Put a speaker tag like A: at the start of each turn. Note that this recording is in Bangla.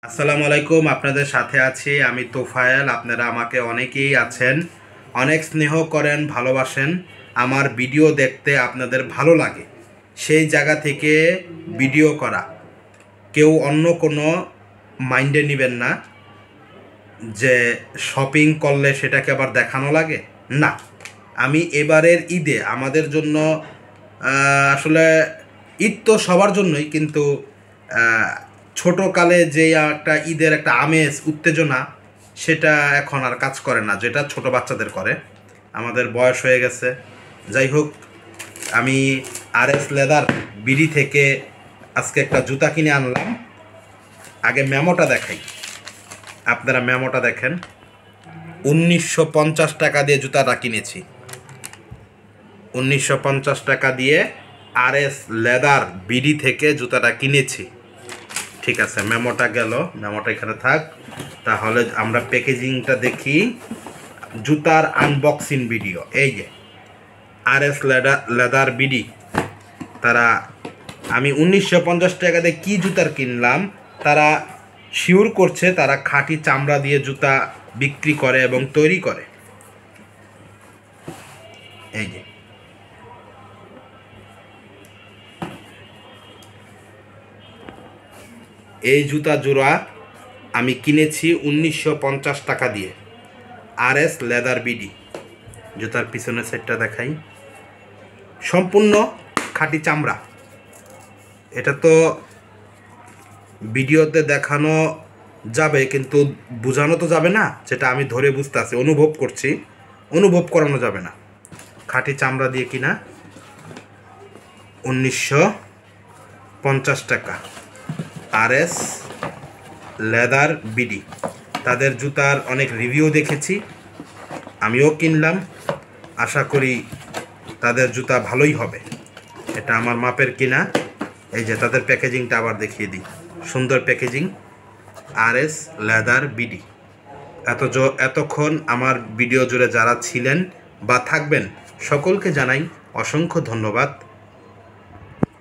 A: আসসালামু আলাইকুম। আপনাদের সাথে আছি আমি তোফায়েল। আপনারা আমাকে অনেকেই আছেন, অনেক স্নেহ করেন, ভালোবাসেন। আমার ভিডিও দেখতে আপনাদের ভালো লাগে, সেই জায়গা থেকে ভিডিও করা। কেউ অন্য কোনো মাইন্ডে নেবেন না যে শপিং করলে সেটাকে আবার দেখানো লাগে না। আমি এবারের ঈদে আমাদের জন্য আসলে ঈদ তো সবার জন্যই, কিন্তু ছোটোকালে যে একটা ঈদের একটা আমেজ উত্তেজনা সেটা এখন আর কাজ করে না, যেটা ছোট বাচ্চাদের করে। আমাদের বয়স হয়ে গেছে। যাই হোক, আমি RS লেদার বিডি থেকে আজকে একটা জুতা কিনে আনলাম। আগে মেমোটা দেখাই, আপনারা মেমোটা দেখেন। 1950 টাকা দিয়ে জুতাটা কিনেছি। 1950 টাকা দিয়ে RS লেদার বিডি থেকে জুতাটা কিনেছি। ঠিক আছে, মেমোটা গেল, মেমোটা এখানে থাক। তাহলে আমরা প্যাকেজিংটা দেখি। জুতার আনবক্সিং ভিডিও। এই যে RS লেদার বিডি, তারা আমি 1950 টাকা দিয়ে কী জুতার কিনলাম, তারা শিওর করছে তারা খাঁটি চামড়া দিয়ে জুতা বিক্রি করে এবং তৈরি করে। এই যে এই জুতা জোড়া আমি কিনেছি 1950 টাকা দিয়ে, RS লেদার বিডি। জুতার পিছনের সাইডটা দেখাই, সম্পূর্ণ খাঁটি চামড়া। এটা তো ভিডিওতে দেখানো যাবে কিন্তু বোঝানো তো যাবে না, যেটা আমি ধরে বুঝতে আছি, অনুভব করছি, অনুভব করানো যাবে না। খাঁটি চামড়া দিয়ে কিনা 1950 টাকা RS লেদার বিডি। তাদের জুতার অনেক রিভিউ দেখেছি, আমিও কিনলাম। আশা করি তাদের জুতা ভালোই হবে। এটা আমার মাপের কিনা। এই যে তাদের প্যাকেজিংটা আবার দেখিয়ে দিই, সুন্দর প্যাকেজিং, RS লেদার বিডি। এতক্ষণ আমার ভিডিও জুড়ে যারা ছিলেন বা থাকবেন সকলকে জানাই অসংখ্য ধন্যবাদ।